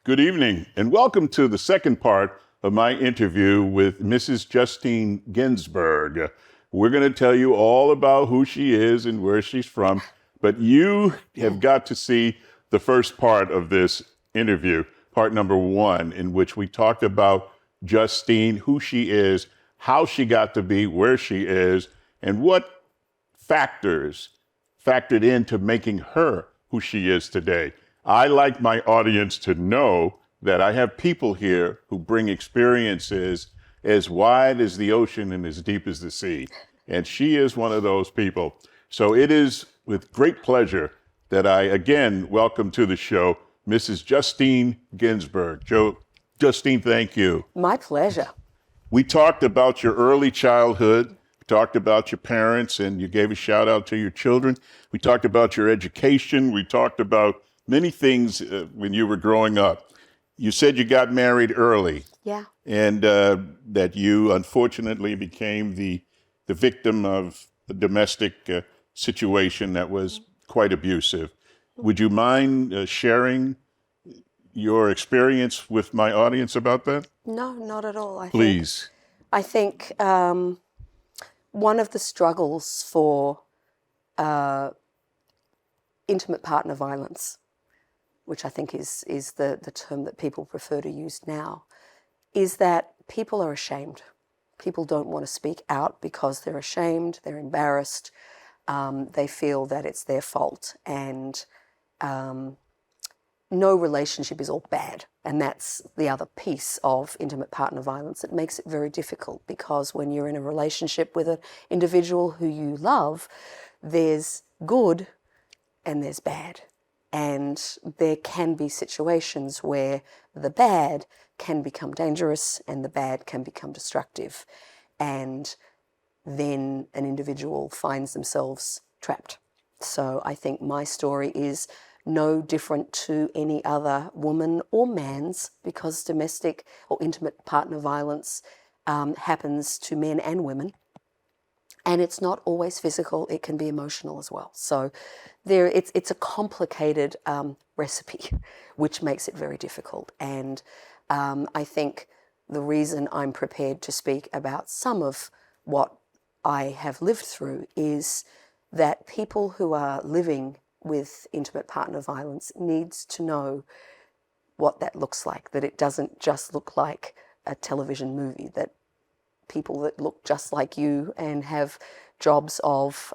Good evening, and welcome to the second part of my interview with Mrs. Justine Ginsberg. We're going to tell you all about who she is and where she's from, but you have got to see the first part of this interview, part number one, in which we talked about Justine, who she is, how she got to be where she is, and what factors factored into making her who she is today. I like my audience to know that I have people here who bring experiences as wide as the ocean and as deep as the sea. And she is one of those people. So it is with great pleasure that I again welcome to the show Mrs. Justine Ginsberg. Justine, thank you. My pleasure. We talked about your early childhood. We talked about your parents, and you gave a shout out to your children. We talked about your education. We talked about many things when you were growing up. You said you got married early. Yeah. And that you unfortunately became the victim of a domestic situation that was quite abusive. Would you mind sharing your experience with my audience about that? No, not at all. Please. I think one of the struggles for intimate partner violence, which I think is the term that people prefer to use now, is that people are ashamed. People don't want to speak out because they're ashamed, they're embarrassed, they feel that it's their fault, and no relationship is all bad. And that's the other piece of intimate partner violence. It makes it very difficult because when you're in a relationship with an individual who you love, there's good and there's bad. And there can be situations where the bad can become dangerous and the bad can become destructive. And then an individual finds themselves trapped. So I think my story is no different to any other woman or man's, because domestic or intimate partner violence happens to men and women. And it's not always physical, it can be emotional as well. So it's a complicated recipe, which makes it very difficult. And I think the reason I'm prepared to speak about some of what I have lived through is that people who are living with intimate partner violence needs to know what that looks like, that it doesn't just look like a television movie, that people that look just like you and have jobs of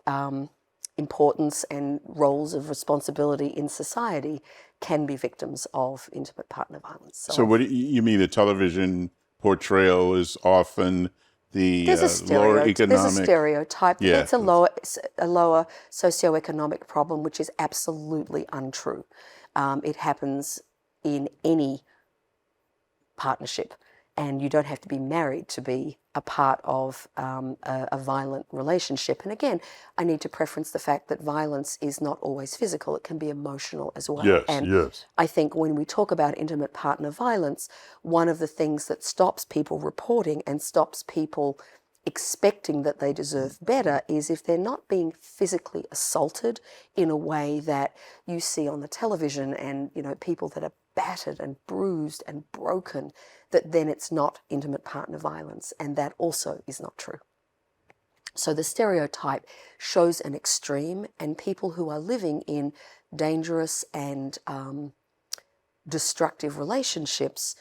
importance and roles of responsibility in society can be victims of intimate partner violence. So what do you mean the television portrayal is often the lower economic? There's a stereotype. Yeah. It's a lower socioeconomic problem, which is absolutely untrue. It happens in any partnership. And you don't have to be married to be a part of a violent relationship. And again, I need to preference the fact that violence is not always physical. It can be emotional as well. Yes, and yes. I think when we talk about intimate partner violence, one of the things that stops people reporting and stops people expecting that they deserve better is if they're not being physically assaulted in a way that you see on the television, and people that are battered and bruised and broken, that then it's not intimate partner violence, and that also is not true. So the stereotype shows an extreme, and people who are living in dangerous and destructive relationships,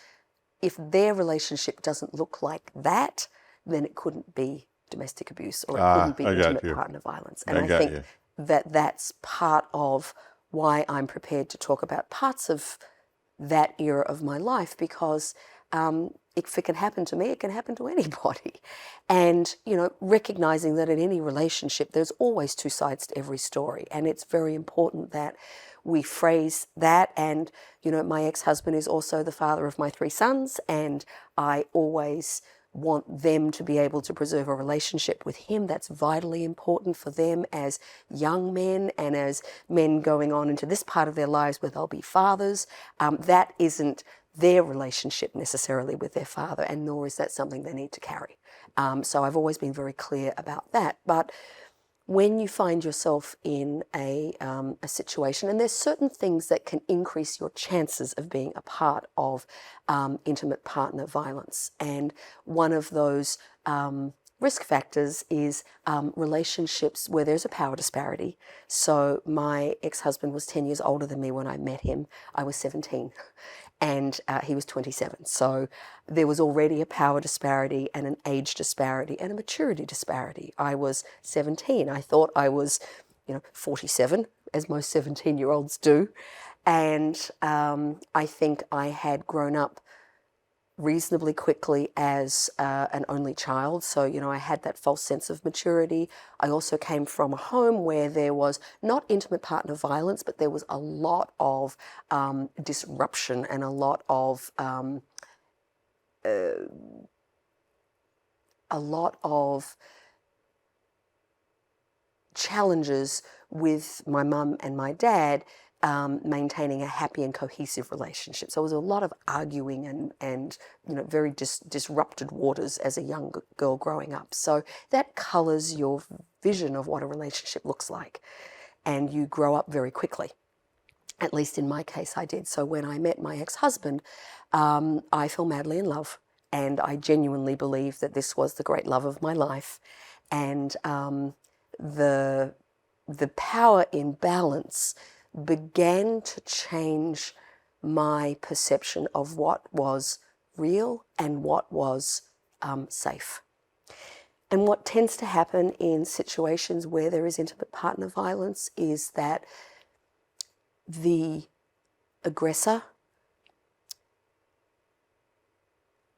if their relationship doesn't look like that, then it couldn't be domestic abuse, or it couldn't be intimate partner violence. And I think that that's part of why I'm prepared to talk about parts of that era of my life, because if it can happen to me, it can happen to anybody. And, recognizing that in any relationship, there's always two sides to every story. And it's very important that we phrase that. And, my ex-husband is also the father of my 3 sons, and I always want them to be able to preserve a relationship with him. That's vitally important for them as young men and as men going on into this part of their lives where they'll be fathers. That isn't their relationship necessarily with their father, and nor is that something they need to carry. So I've always been very clear about that. But when you find yourself in a situation, and there's certain things that can increase your chances of being a part of intimate partner violence. And one of those risk factors is relationships where there's a power disparity. So my ex-husband was 10 years older than me when I met him. I was 17 and he was 27. So there was already a power disparity and an age disparity and a maturity disparity. I was 17. I thought I was, 47, as most 17-year-olds do. And I think I had grown up reasonably quickly as an only child. So, I had that false sense of maturity. I also came from a home where there was not intimate partner violence, but there was a lot of disruption and a lot of challenges with my mum and my dad maintaining a happy and cohesive relationship. So it was a lot of arguing and very disrupted waters as a young girl growing up. So that colours your vision of what a relationship looks like. And you grow up very quickly. At least in my case, I did. So when I met my ex-husband, I fell madly in love. And I genuinely believe that this was the great love of my life. And the power imbalance began to change my perception of what was real and what was safe. And what tends to happen in situations where there is intimate partner violence is that the aggressor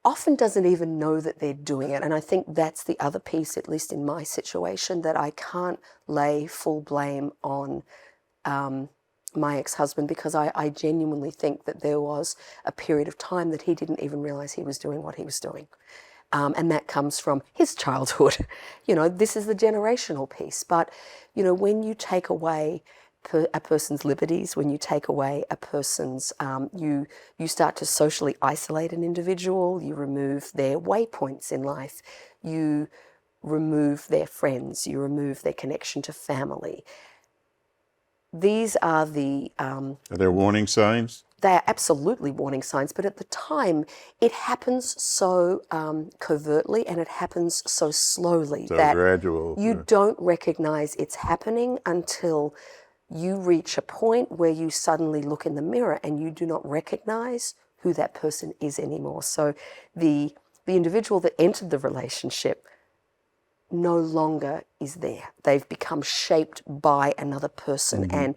often doesn't even know that they're doing it. And I think that's the other piece, at least in my situation, that I can't lay full blame on my ex-husband, because I genuinely think that there was a period of time that he didn't even realize he was doing what he was doing. And that comes from his childhood. This is the generational piece. But, when you take away a person's liberties, when you take away a person's, you start to socially isolate an individual, you remove their waypoints in life, you remove their friends, you remove their connection to family. These are the... Are there warning signs? They are absolutely warning signs, but at the time, it happens so covertly and it happens so slowly So that gradual. You don't recognize it's happening until you reach a point where you suddenly look in the mirror and you do not recognize who that person is anymore. So the individual that entered the relationship no longer is there. They've become shaped by another person. And,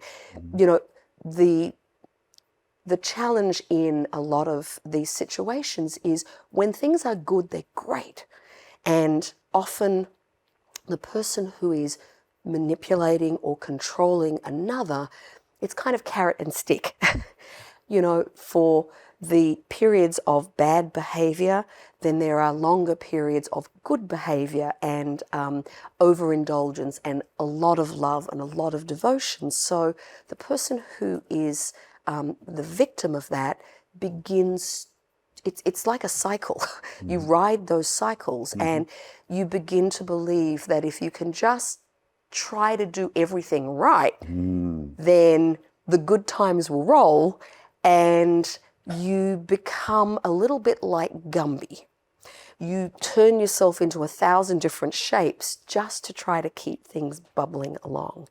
the challenge in a lot of these situations is when things are good, they're great. And often the person who is manipulating or controlling another, it's kind of carrot and stick. For the periods of bad behavior, then there are longer periods of good behavior and overindulgence and a lot of love and a lot of devotion. So the person who is the victim of that begins, it's like a cycle. You ride those cycles and you begin to believe that if you can just try to do everything right, then the good times will roll and you become a little bit like Gumby. You turn yourself into 1,000 different shapes just to try to keep things bubbling along.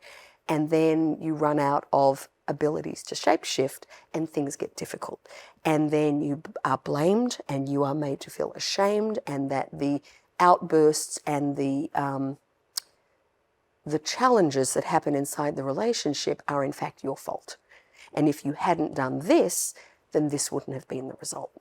And then you run out of abilities to shapeshift and things get difficult. And then you are blamed and you are made to feel ashamed, and that the outbursts and the challenges that happen inside the relationship are in fact your fault. And if you hadn't done this, then this wouldn't have been the result.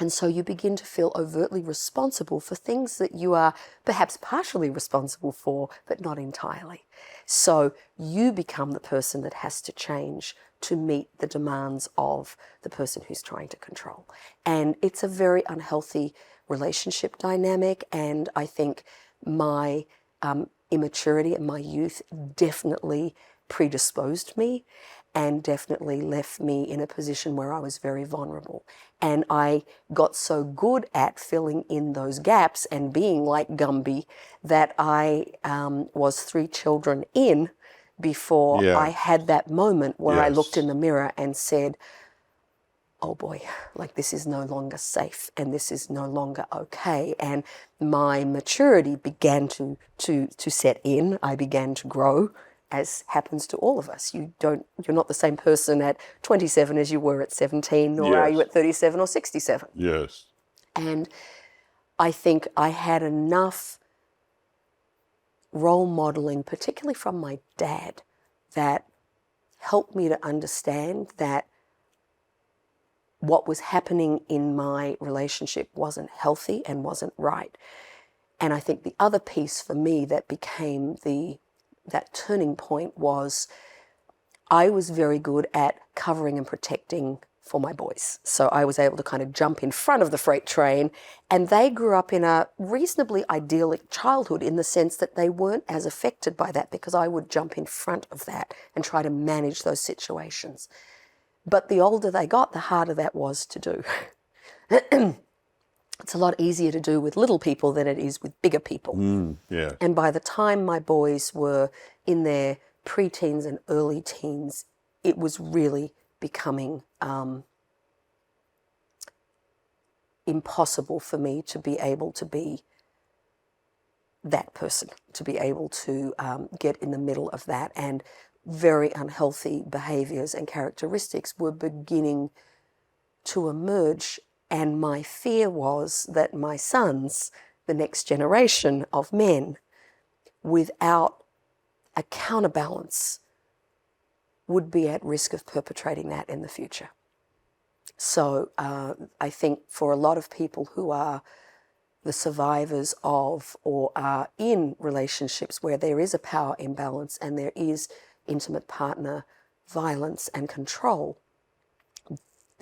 And so you begin to feel overtly responsible for things that you are perhaps partially responsible for, but not entirely. So you become the person that has to change to meet the demands of the person who's trying to control. And it's a very unhealthy relationship dynamic. And I think my immaturity and my youth definitely predisposed me and definitely left me in a position where I was very vulnerable. And I got so good at filling in those gaps and being like Gumby that I was 3 children in before I had that moment where I looked in the mirror and said, oh boy, like this is no longer safe and this is no longer okay. And my maturity began to set in. I began to grow, as happens to all of us. You're not the same person at 27 as you were at 17, nor are you at 37 or 67. Yes. And I think I had enough role modeling, particularly from my dad, that helped me to understand that what was happening in my relationship wasn't healthy and wasn't right. And I think the other piece for me that became that turning point was I was very good at covering and protecting for my boys. So I was able to kind of jump in front of the freight train, and they grew up in a reasonably idyllic childhood in the sense that they weren't as affected by that because I would jump in front of that and try to manage those situations. But the older they got, the harder that was to do. It's a lot easier to do with little people than it is with bigger people. And by the time my boys were in their preteens and early teens, it was really becoming impossible for me to be able to be that person, to be able to get in the middle of that. And very unhealthy behaviors and characteristics were beginning to emerge. And my fear was that my sons, the next generation of men, without a counterbalance, would be at risk of perpetrating that in the future. So I think for a lot of people who are the survivors of or are in relationships where there is a power imbalance and there is intimate partner violence and control,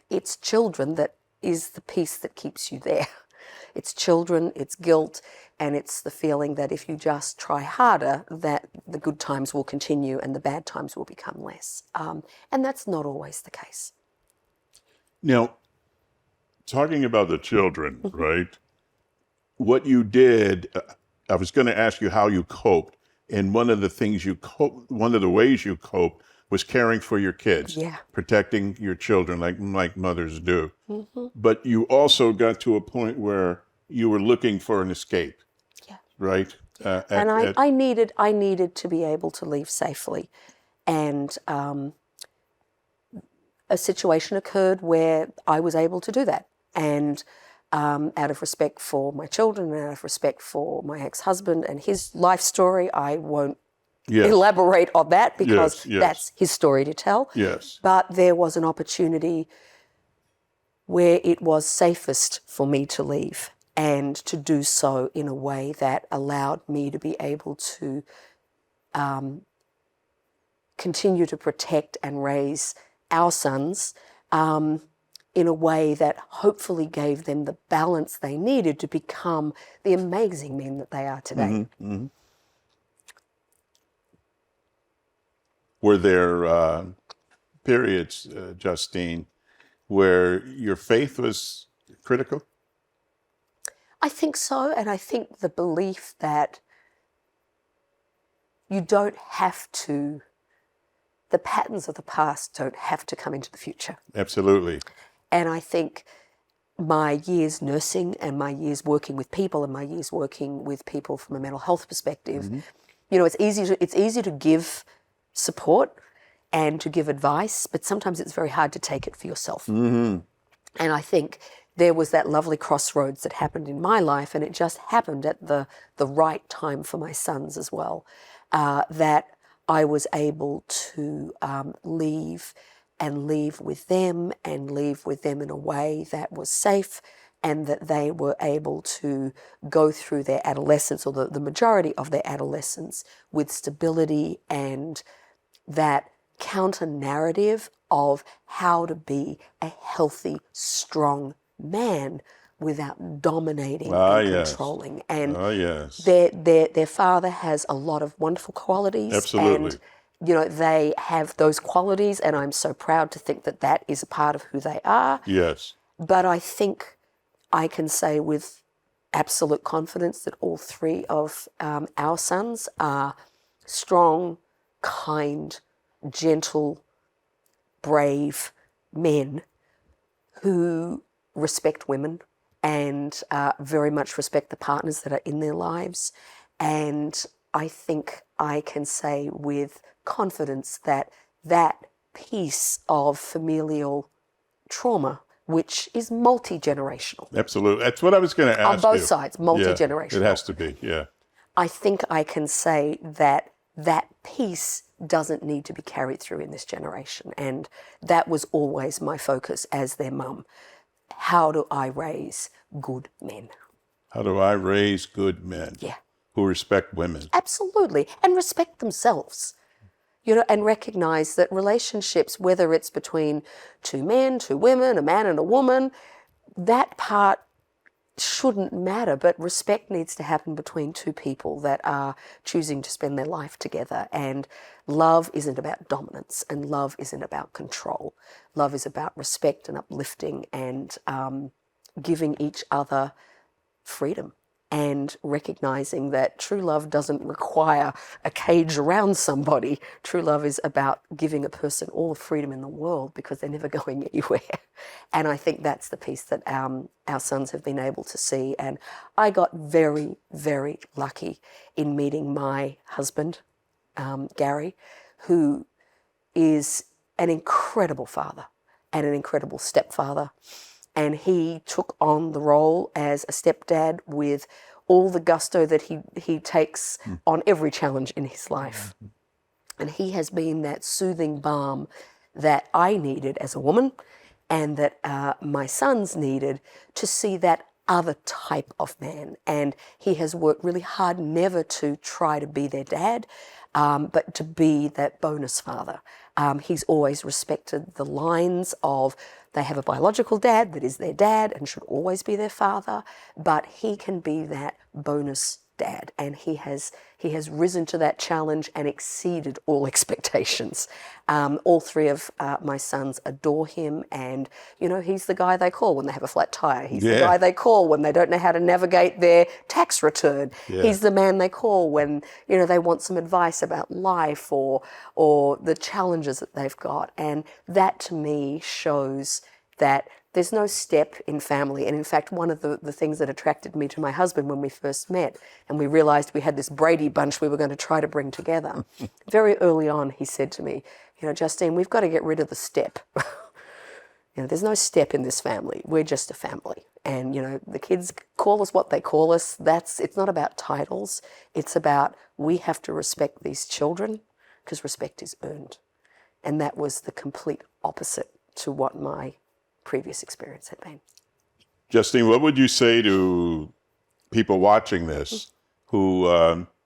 it's children that is the piece that keeps you there. It's children, it's guilt, and it's the feeling that if you just try harder, that the good times will continue and the bad times will become less. And that's not always the case. Now, talking about the children, right? What you did, I was going to ask you how you coped. And one of the ways you cope was caring for your kids, protecting your children like mothers do. But you also got to a point where you were looking for an escape, right? And I needed to be able to leave safely. And a situation occurred where I was able to do that. And out of respect for my children and out of respect for my ex-husband and his life story, I won't elaborate on that because that's his story to tell. But there was an opportunity where it was safest for me to leave and to do so in a way that allowed me to be able to continue to protect and raise our sons in a way that hopefully gave them the balance they needed to become the amazing men that they are today. Were there periods, Justine, where your faith was critical? I think so, and I think the belief that you don't have to, the patterns of the past don't have to come into the future. Absolutely. And I think my years nursing and my years working with people and my years working with people from a mental health perspective, you know, it's easy to give support and to give advice, but sometimes it's very hard to take it for yourself. And I think there was that lovely crossroads that happened in my life, and it just happened at the right time for my sons as well, that I was able to leave with them and leave with them in a way that was safe, and that they were able to go through their adolescence, or the majority of their adolescence, with stability and that counter-narrative of how to be a healthy, strong man without dominating and controlling. And their father has a lot of wonderful qualities. Absolutely. they have those qualities, and I'm so proud to think that that is a part of who they are. Yes. But I think I can say with absolute confidence that all three of our sons are strong, kind, gentle, brave men who respect women and very much respect the partners that are in their lives. And I think I can say with confidence that that piece of familial trauma, which is multi-generational. Absolutely. That's what I was going to ask you. On both sides, multi-generational. Yeah, it has to be, yeah. I think I can say that that piece doesn't need to be carried through in this generation. And that was always my focus as their mum. How do I raise good men? How do I raise good men who respect women? Absolutely. And respect themselves. And recognize that relationships, whether it's between two men, two women, a man and a woman, that part shouldn't matter, but respect needs to happen between two people that are choosing to spend their life together. And love isn't about dominance, and love isn't about control. Love is about respect and uplifting and giving each other freedom, and recognizing that true love doesn't require a cage around somebody. True love is about giving a person all the freedom in the world because they're never going anywhere. And I think that's the piece that our sons have been able to see. And I got very, very lucky in meeting my husband, Gary, who is an incredible father and an incredible stepfather. And he took on the role as a stepdad with all the gusto that he takes on every challenge in his life. And he has been that soothing balm that I needed as a woman, and that my sons needed to see that other type of man. And he has worked really hard never to try to be their dad, but to be that bonus father. He's always respected the lines of they have a biological dad that is their dad and should always be their father, but he can be that bonus dad, and he has risen to that challenge and exceeded all expectations. All three of my sons adore him, and he's the guy they call when they have a flat tire. He's the guy they call when they don't know how to navigate their tax return. He's the man they call when they want some advice about life or the challenges that they've got. And that to me shows that there's no step in family. And in fact, one of the things that attracted me to my husband when we first met, and we realized we had this Brady bunch we were going to try to bring together, very early on he said to me, Justine, we've got to get rid of the step. There's no step in this family. We're just a family. And, the kids call us what they call us. It's not about titles. It's about we have to respect these children because respect is earned. And that was the complete opposite to what my previous experience had been. Justine, what would you say to people watching this who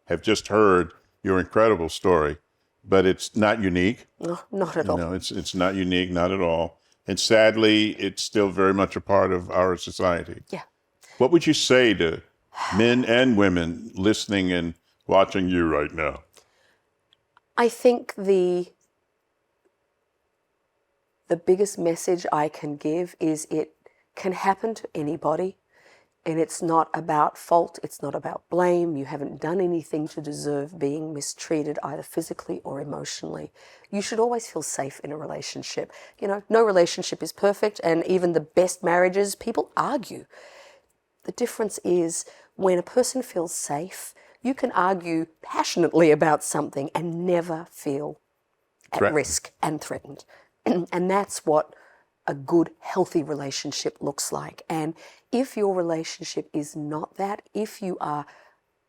have just heard your incredible story, but it's not unique? No, not at all. No, it's not unique, not at all. And sadly, it's still very much a part of our society. Yeah. What would you say to men and women listening and watching you right now? I think the biggest message I can give is it can happen to anybody, and it's not about fault, it's not about blame. You haven't done anything to deserve being mistreated either physically or emotionally. You should always feel safe in a relationship. No relationship is perfect, and even the best marriages, people argue. The difference is when a person feels safe, you can argue passionately about something and never feel at risk and threatened. And that's what a good, healthy relationship looks like. And if your relationship is not that, if you are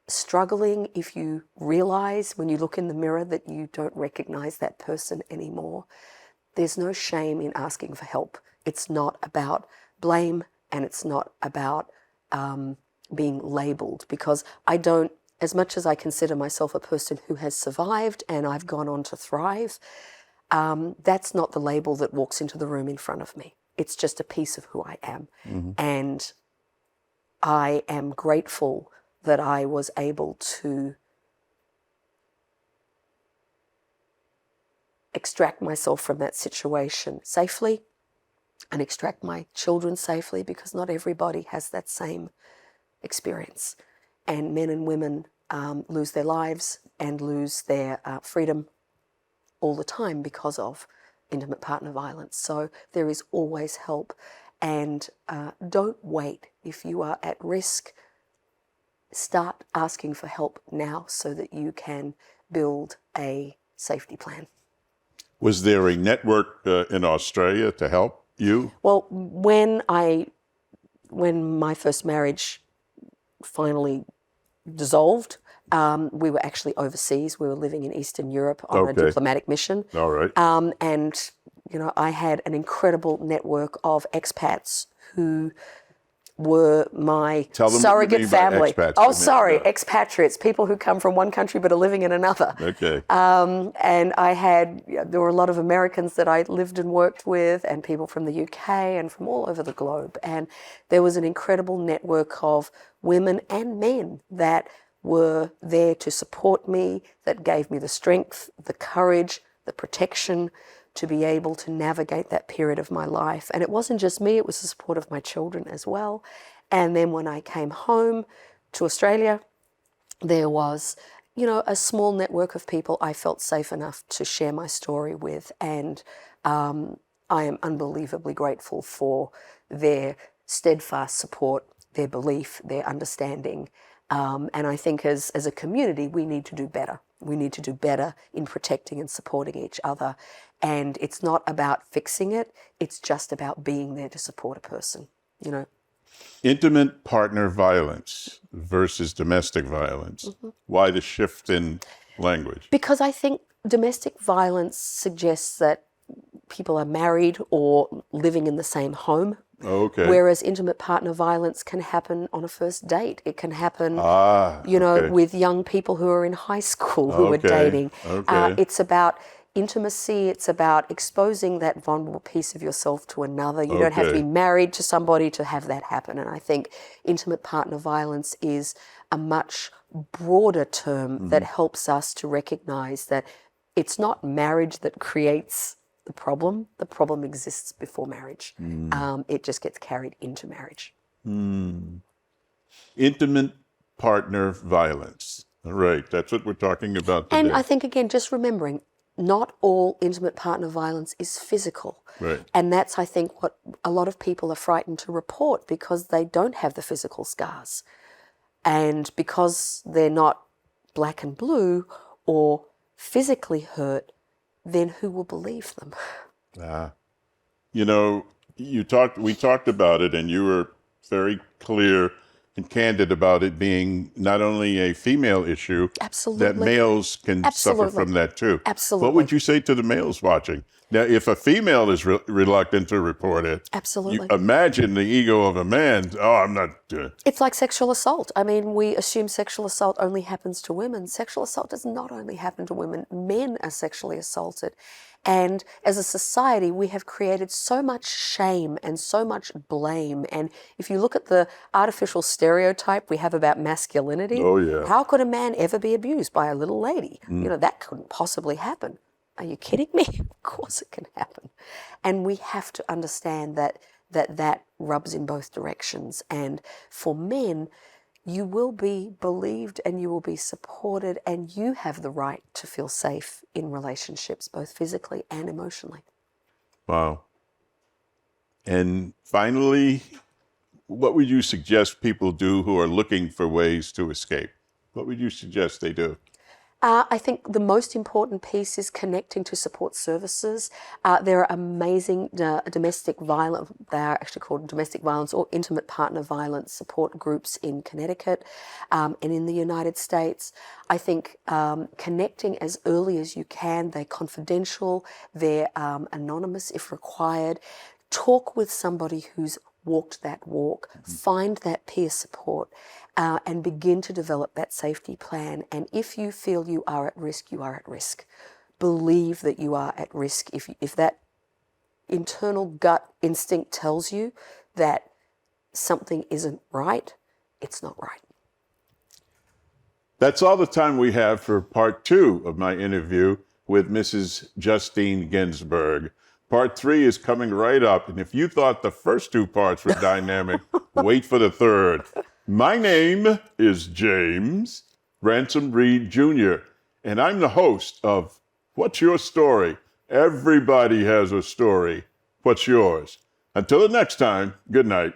struggling, if you realize when you look in the mirror that you don't recognize that person anymore, there's no shame in asking for help. It's not about blame, and it's not about being labeled, because as much as I consider myself a person who has survived and I've gone on to thrive, that's not the label that walks into the room in front of me. It's just a piece of who I am. Mm-hmm. And I am grateful that I was able to extract myself from that situation safely and extract my children safely, because not everybody has that same experience. And men and women lose their lives and lose their freedom all the time because of intimate partner violence. So there is always help. And don't wait. If you are at risk, start asking for help now so that you can build a safety plan. Was there a network in Australia to help you? Well, when my first marriage finally dissolved, we were actually overseas. We were living in Eastern Europe on a diplomatic mission. All right. And, I had an incredible network of expats who were my surrogate family. Expatriates, people who come from one country but are living in another. Okay. And there were a lot of Americans that I lived and worked with, and people from the UK and from all over the globe. And there was an incredible network of women and men that were there to support me, that gave me the strength, the courage, the protection to be able to navigate that period of my life. And it wasn't just me, it was the support of my children as well. And then when I came home to Australia, there was, a small network of people I felt safe enough to share my story with. And I am unbelievably grateful for their steadfast support, their belief, their understanding. And I think as a community, we need to do better. We need to do better in protecting and supporting each other. And it's not about fixing it. It's just about being there to support a person, Intimate partner violence versus domestic violence. Mm-hmm. Why the shift in language? Because I think domestic violence suggests that people are married or living in the same home. Okay. Whereas intimate partner violence can happen on a first date. It can happen, with young people who are in high school who are dating. Okay. It's about intimacy. It's about exposing that vulnerable piece of yourself to another. You don't have to be married to somebody to have that happen. And I think intimate partner violence is a much broader term that helps us to recognize that it's not marriage that creates the problem. The problem exists before marriage. It just gets carried into marriage. Intimate partner violence. All right, that's what we're talking about today. And I think, again, just remembering, not all intimate partner violence is physical. Right. And that's, I think, what a lot of people are frightened to report, because they don't have the physical scars. And because they're not black and blue or physically hurt, then who will believe them? We talked about it, and you were very clear and candid about it being not only a female issue, Absolutely. that males can suffer from that too. Absolutely. What would you say to the males watching? Now, if a female is reluctant to report it, Absolutely. You imagine the ego of a man. Oh, I'm not. It's like sexual assault. I mean, we assume sexual assault only happens to women. Sexual assault does not only happen to women. Men are sexually assaulted. And as a society, we have created so much shame and so much blame. And if you look at the artificial stereotype we have about masculinity, how could a man ever be abused by a little lady? That couldn't possibly happen. Are you kidding me? Of course it can happen. And we have to understand that rubs in both directions. And for men, you will be believed and you will be supported, and you have the right to feel safe in relationships, both physically and emotionally. Wow. And finally, what would you suggest people do who are looking for ways to escape? What would you suggest they do? I think the most important piece is connecting to support services. There are amazing domestic violence, they are actually called domestic violence or intimate partner violence support groups in Connecticut and in the United States. I think connecting as early as you can. They're confidential, they're anonymous if required. Talk with somebody who's walked that walk, find that peer support, and begin to develop that safety plan. And if you feel you are at risk, you are at risk. Believe that you are at risk. If that internal gut instinct tells you that something isn't right, it's not right. That's all the time we have for part 2 of my interview with Mrs. Justine Ginsberg. Part 3 is coming right up, and if you thought the first 2 parts were dynamic, wait for the third. My name is James Ransom Reed Jr., and I'm the host of What's Your Story? Everybody has a story. What's yours? Until the next time, good night.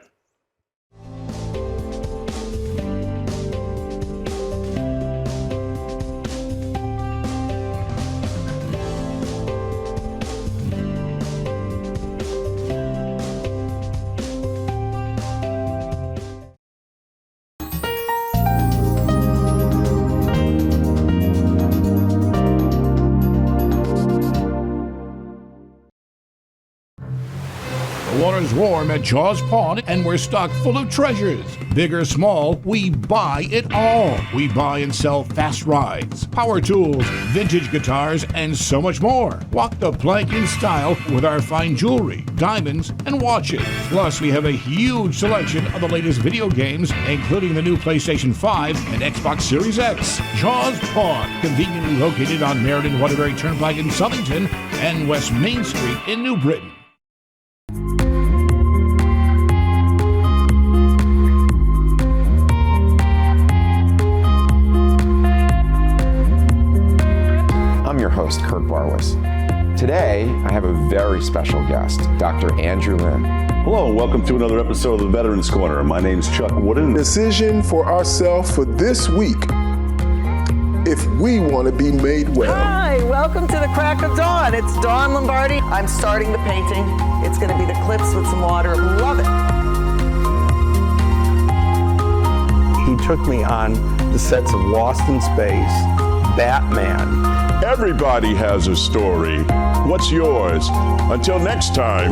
The water's warm at Jaws Pond, and we're stocked full of treasures. Big or small, we buy it all. We buy and sell fast rides, power tools, vintage guitars, and so much more. Walk the plank in style with our fine jewelry, diamonds, and watches. Plus, we have a huge selection of the latest video games, including the new PlayStation 5 and Xbox Series X. Jaws Pond, conveniently located on Meriden Waterbury Turnpike in Southington and West Main Street in New Britain. I'm your host, Kurt Barwis. Today, I have a very special guest, Dr. Andrew Lin. Hello, and welcome to another episode of the Veterans Corner. My name's Chuck Wooden. Decision for ourselves for this week, if we want to be made well. Hi, welcome to the crack of dawn. It's Dawn Lombardi. I'm starting the painting. It's going to be the cliffs with some water. Love it. He took me on the sets of Lost in Space, Batman. Everybody has a story. What's yours? Until next time,